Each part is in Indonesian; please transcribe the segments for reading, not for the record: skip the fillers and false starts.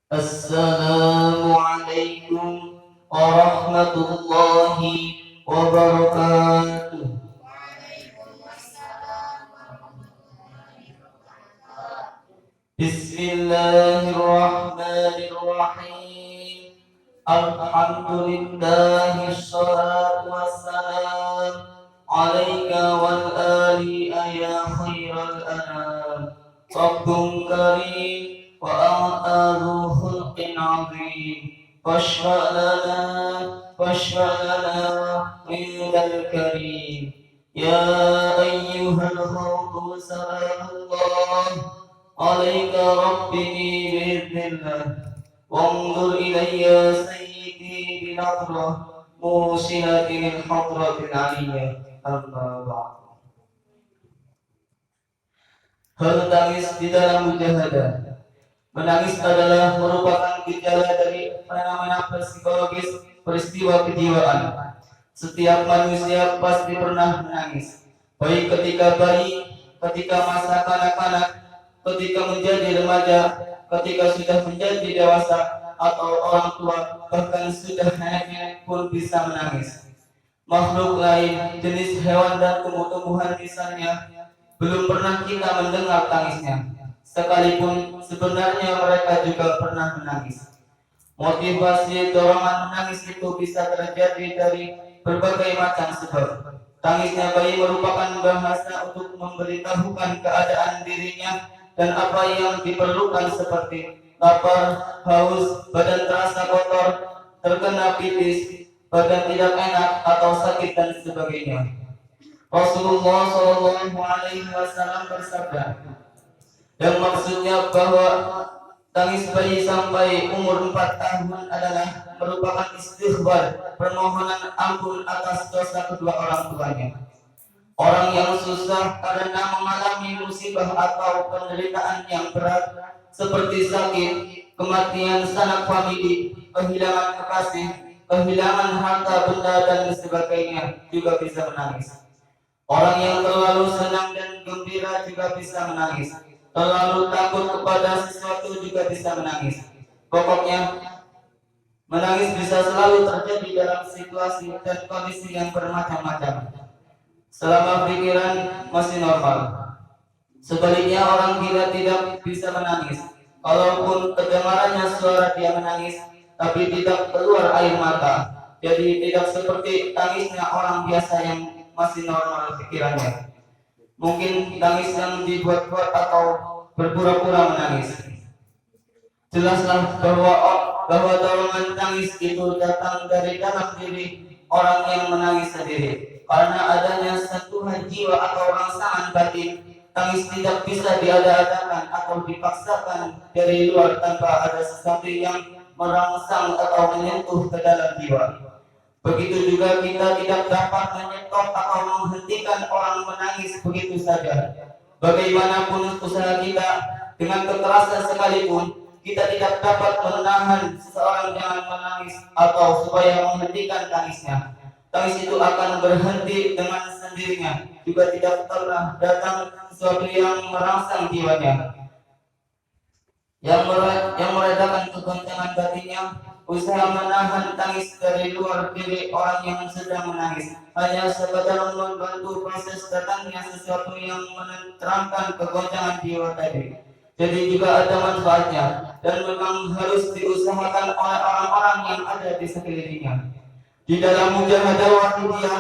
Assalamualaikum warahmatullahi wabarakatuh. Bismillahirrahmanirrahim. Alhamdulillah, salatu wassalam alaika wal ali ya khairal anam. Rabbun karim wa a'adhu khulqin azim. Fashfa' lana indal karim. Ya ayyuhal khawdu salamullah عليك ربي بإذن الله وانظر إلي سيدي بنظرة موصلة للحضرة العلية أما بعد. Hal tangis di dalam mujahadah. Menangis adalah merupakan gejala dari fenomena psikologis peristiwa kejiwaan. Setiap manusia pasti pernah menangis, baik ketika bayi, ketika masa kanak-kanak, ketika menjadi remaja, ketika sudah menjadi dewasa, atau orang tua, bahkan sudah nenek-nenek pun bisa menangis. Makhluk lain, jenis hewan dan tumbuh-tumbuhan misalnya, belum pernah kita mendengar tangisnya, sekalipun sebenarnya mereka juga pernah menangis. Motivasi dorongan menangis itu bisa terjadi dari berbagai macam sebab. Tangisnya bayi merupakan bahasa untuk memberitahukan keadaan dirinya dan apa yang diperlukan seperti lapar, haus, badan terasa kotor, terkena pipis, badan tidak enak atau sakit dan sebagainya. Rasulullah Shallallahu Alaihi Wasallam bersabda, yang maksudnya bahwa tangis bayi sampai umur 4 tahun adalah merupakan istighfar, permohonan ampun atas dosa kedua orang tuanya. Orang yang susah karena mengalami musibah atau penderitaan yang berat seperti sakit, kematian sanak famili, kehilangan kekasih, kehilangan harta benda dan sebagainya juga bisa menangis. Orang yang terlalu senang dan gembira juga bisa menangis. Terlalu takut kepada sesuatu juga bisa menangis. Pokoknya menangis bisa selalu terjadi dalam situasi dan kondisi yang bermacam-macam selama pikiran masih normal. Sebaliknya orang gila tidak bisa menangis. Kalaupun kedengarannya suara dia menangis, tapi tidak keluar air mata. Jadi tidak seperti tangisnya orang biasa yang masih normal pikirannya. Mungkin tangis yang dibuat-buat atau berpura-pura menangis. Jelaslah bahwa dorongan tangis itu datang dari dalam diri orang yang menangis sendiri. Karena adanya sentuhan jiwa atau rangsangan batin, tangis tidak bisa diada-adakan atau dipaksakan dari luar tanpa ada sesuatu yang merangsang atau menyentuh ke dalam jiwa. Begitu juga kita tidak dapat menyetop atau menghentikan orang menangis begitu saja. Bagaimanapun usaha kita, dengan kekerasan sekalipun, kita tidak dapat menahan seseorang jangan menangis atau supaya menghentikan tangisnya. Tangis itu akan berhenti dengan sendirinya, juga tidak pernah datang sesuatu yang merangsang jiwanya, yang meredakan kegoncangan batinnya. Usaha menahan tangis dari luar diri orang yang sedang menangis hanya sekadar membantu proses datangnya sesuatu yang menerangkan kegoncangan jiwa tadi. Jadi juga ada manfaatnya dan memang harus diusahakan oleh orang-orang yang ada di sekelilingnya. Di dalam mujahadah wahidiyah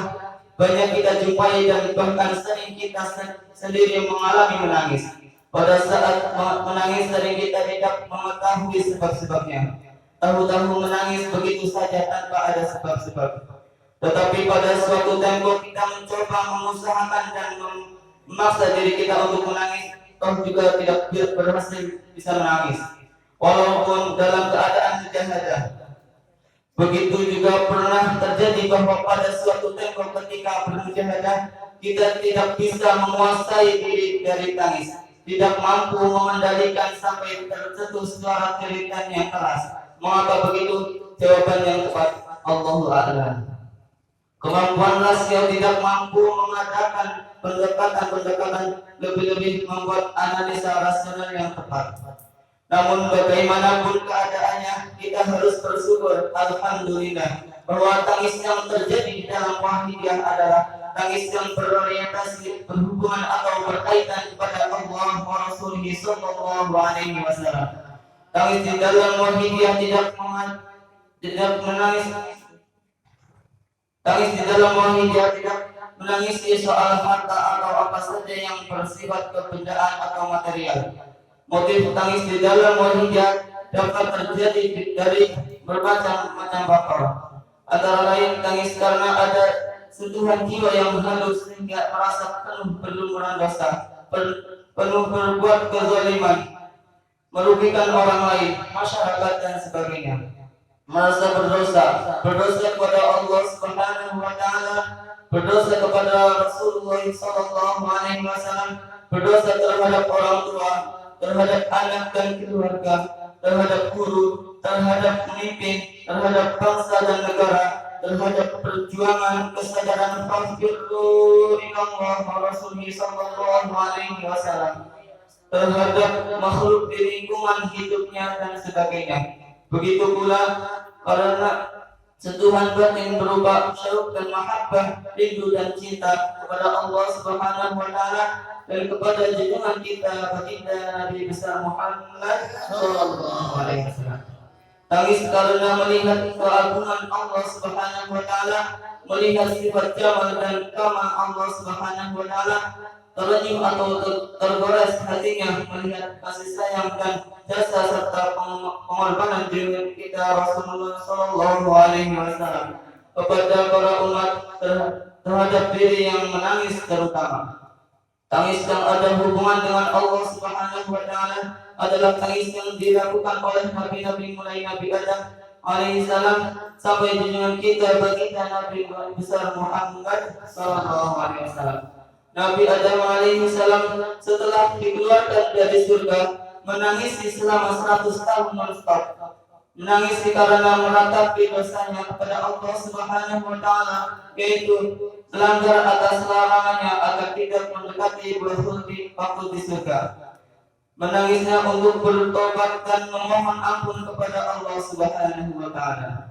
banyak kita jumpai dan bahkan sering kita sendiri mengalami menangis. Pada saat menangis sering kita tidak mengetahui sebab-sebabnya. Tahu-tahu menangis begitu saja tanpa ada sebab-sebab. Tetapi pada suatu tempo kita mencoba mengusahakan dan memaksa diri kita untuk menangis, toh juga tidak berhasil bisa menangis. Walaupun dalam keadaan mujahadah. Begitu juga pernah terjadi bahwa pada suatu tempo ketika bermujahadah kita tidak bisa menguasai diri dari tangis, tidak mampu mengendalikan sampai tercetus suara teritan yang keras. Mengapa begitu? Jawaban yang tepat, Allahu a'lam. Kemampuan rasio tidak mampu mengadakan pendekatan lebih-lebih membuat analisa rasional yang tepat. Namun bagaimanapun keadaannya, kita harus bersyukur, alhamdulillah, bahwa tangis yang terjadi di dalam Wahidiyah adalah tangis yang berorientasi, berhubungan atau berkaitan kepada Allah wa Rasulih sallallahu alaihi wasallam. Tangis di dalam Wahidiyah tidak menangis. Tangis di dalam Wahidiyah tidak menangisi soal harta atau apa saja yang bersifat kebendaan atau material. Motif tangis di dalam Wahidiyah dapat terjadi dari bermacam-macam faktor. Antara lain tangis karena ada sentuhan jiwa yang halus sehingga merasa penuh berlumuran dosa, penuh berbuat kezaliman, merugikan orang lain, masyarakat dan sebagainya. Merasa berdosa kepada Allah Subhanahu wa taala, berdosa kepada Rasulullah sallallahu alaihi wasallam, berdosa terhadap orang tua, terhadap anak dan keluarga, terhadap guru, terhadap pemimpin, terhadap bangsa dan negara, terhadap perjuangan kesadaran fafirru ilallah wa Rasulih sallallahu alaihi wasallam, terhadap makhluk di lingkungan hidupnya dan sebagainya. Begitu pula karena sentuhan batin berupa syauq dan mahabbah, rindu dan cinta kepada Allah Subhanahu wa taala dan kepada junjungan kita baginda Nabi besar Muhammad sallallahu alaihi wasallam. Tangis karena melihat keagungan Allah Subhanahu wa taala, melihat sifat jamal dan kamal Allah Subhanahu wa taala, terenyuh atau tergores hatinya melihat kasih sayang dan jasa serta pengorbanan diri kita Rasulullah sallallahu alaihi wasallam kepada para umat terhadap diri yang menangis terutama. Tangis yang ada hubungan dengan Allah Subhanahu wa taala adalah tangis yang dilakukan oleh nabi-nabi mulai Nabi Adam alaihi salam sampai junjungan kita baginda Nabi besar Muhammad sallallahu alaihi wasallam. Nabi Adam alaihi salam setelah dikeluarkan dari surga menangisi selama 100 tahun non-stop. Menangisi karena meratapi dosanya kepada Allah Subhanahu wa taala, yaitu melanggar atas larangannya agar tidak mendekati berhenti waktu di surga. Menangisnya untuk bertobat dan memohon ampun kepada Allah Subhanahu wa taala.